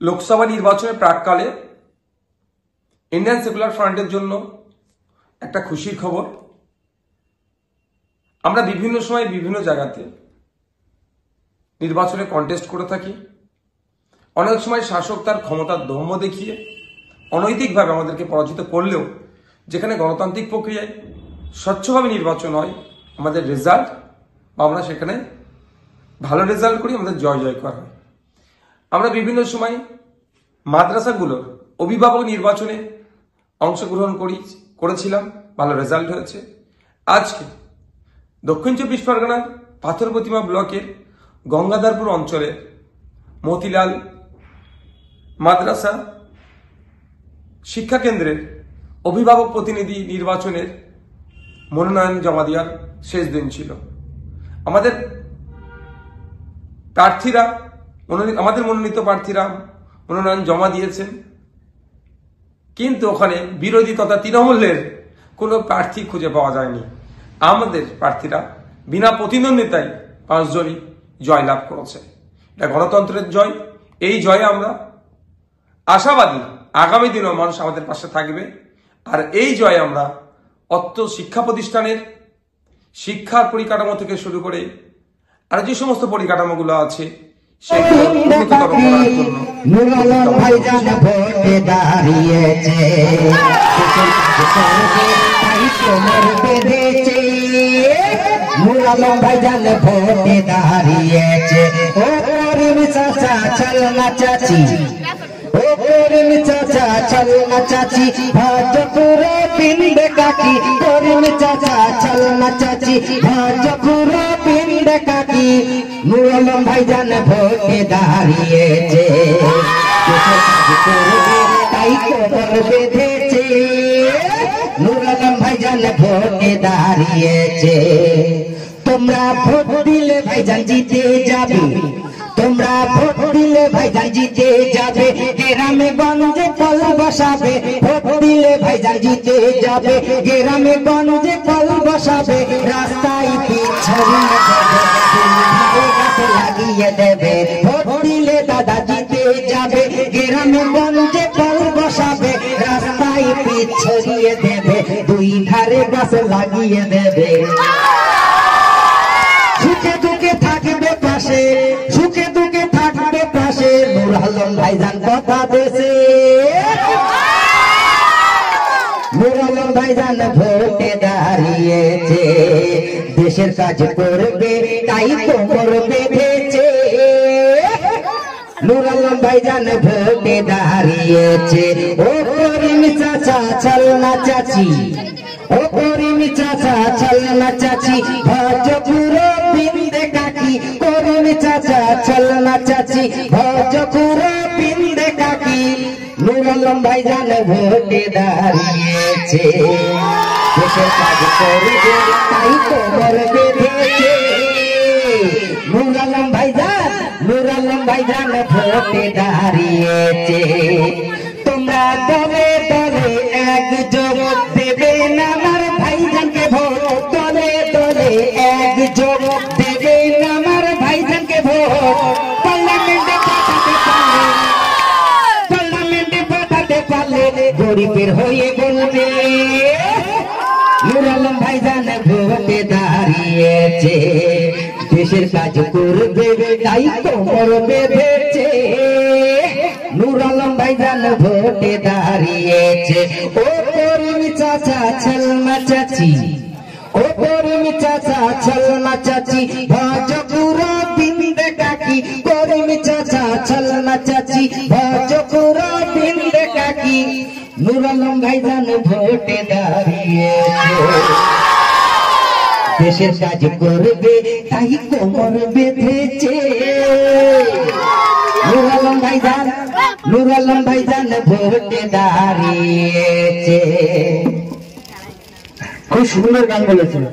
লোকসভা নির্বাচনের প্রাককালে Indian secular ফ্রন্টের জন্য একটা খুশির খবর। আমরা বিভিন্ন সময় বিভিন্ন জায়গাতে নির্বাচনে কন্টেস্ট করে থাকি। অনেক সময় শাসক তার ক্ষমতার দম্ভ দেখিয়ে অনৈতিকভাবে আমাদেরকে পরাজিত করলেও যেখানে গণতান্ত্রিক প্রক্রিয়ায় স্বচ্ছভাবে নির্বাচন হয়, আমাদের রেজাল্ট বা আমরা সেখানে ভালো রেজাল্ট করি, আমাদের জয় জয় করা হয়। আমরা বিভিন্ন সময় মাদ্রাসাগুলোর অভিভাবক নির্বাচনে অংশগ্রহণ করেছিলাম, ভালো রেজাল্ট হয়েছে। আজকে দক্ষিণ চব্বিশ পরগনার পাথর প্রতিমা ব্লকের গঙ্গাধরপুর অঞ্চলের মতিলাল মাদ্রাসা শিক্ষা কেন্দ্রের অভিভাবক প্রতিনিধি নির্বাচনের মনোনয়ন জমা দেওয়ার শেষ দিন ছিল। আমাদের মনোনীত প্রার্থীরা মনোনয়ন জমা দিয়েছেন, কিন্তু ওখানে বিরোধী তথা তৃণমূলের কোনো প্রার্থী খুঁজে পাওয়া যায়নি। আমাদের প্রার্থীরা বিনা প্রতিদ্বন্দ্বিতায় 5 জনই জয়লাভ করেছে। এটা গণতন্ত্রের জয়। এই জয়ে আমরা আশাবাদী আগামী দিনেও মানুষ আমাদের পাশে থাকবে। আর এই জয়ে আমরা অত্র শিক্ষা প্রতিষ্ঠানের শিক্ষার পরিকাঠামো থেকে শুরু করে আর যে সমস্ত পরিকাঠামোগুলো আছে সেগুলো উন্নততর করার জন্য মুরালম ভাইজান ভোটে দাঁড়িয়েছে। ও করিম চাচা চল না চাচি, ও করিম চাচা চল না চাচি, ভাজপুর পিন্ডে কাকি, করিম চাচা চল না চাচি, ভাজপুর পিন্ডে কাকি। মুরালম ভাইজান ভোটে দাঁড়িয়েছে, তাই কবর বেঁধেছে। মুরালম ভাইজান ভোটে দাঁড়িয়েছে। তোমরা ভোট দিলে ভাইজান জিতে যাবে, তোমরা ভোট দিলে ভাইজান জিতে যাবে। গ্রামে গঞ্জে কল বসাবে, ভোট দিলে ভাইজান জিতে যাবে। গ্রামে গঞ্জে কল বসাবে, রাস্তায় পিছড়িয়ে লাগিয়ে দেবে। ভোট দিলে দাদা জিতে যাবে। গ্রামে গঞ্জে কল বসাবে, রাস্তায় পিছড়িয়ে দেবে, 2 ধারে গাছ লাগিয়ে দেবে। সুখে দুঃখে থাকবে পাশে, সুখে দুঃখে থাকবে পাশে। মুরালম ভাইজান কথা দেশে, মুরালম ভাইজান ভোটে দাঁড়িয়েছে। দেশের কাজ করবে তাই কোমর বেঁধেছে। মুরালম ভাইজান ভোটে দাঁড়িয়েছে। ও করিম চাচা চল না চাচি, ও করিম চাচা চল না চাচি, ভজপুর পিন্ডে কাকি, করিম চাচা চল না চাচি, ভজপুর পিন্ডে কাকি। মুরালম ভাইজান ভোটে দাঁড়িয়েছে। দেশের কাজ করবে তাই কোমর বেঁধেছে। মুরালম ভাইজান ভোটে দাঁড়িয়েছে। তোমরা দলে দলে একজোট দেবে না আমার ভাইজানকে ভোট, দলে দলে একজোট দেবে না আমার ভাইজানকে ভোট। পার্লামেন্টে পাঠাতে পারলে গরিবের হয়ে বলবে। মুরালম ভাইজান ভোটে দাঁড়িয়েছে। দেশের কাজ করবে তাই কোমর বেঁধেছে। মুরালম ভাইজান ভোটে দাঁড়িয়েছে। ও করিম চাচা চল না চাচি, ও করিম চাচা চল না চাচি, ভজপুর পিন্ডে কাকি, করিম চাচা চল না চাচি, ভজপুর পিন্ডে কাকি। মুরালম ভাইজান ভোটে দাঁড়িয়েছে। দেশের কাজ করবে তাই কোমর বেঁধেছে। মুরালম ভাইজান ভোটে দাঁড়িয়েছে। খুব সুন্দর গান বলেছিল।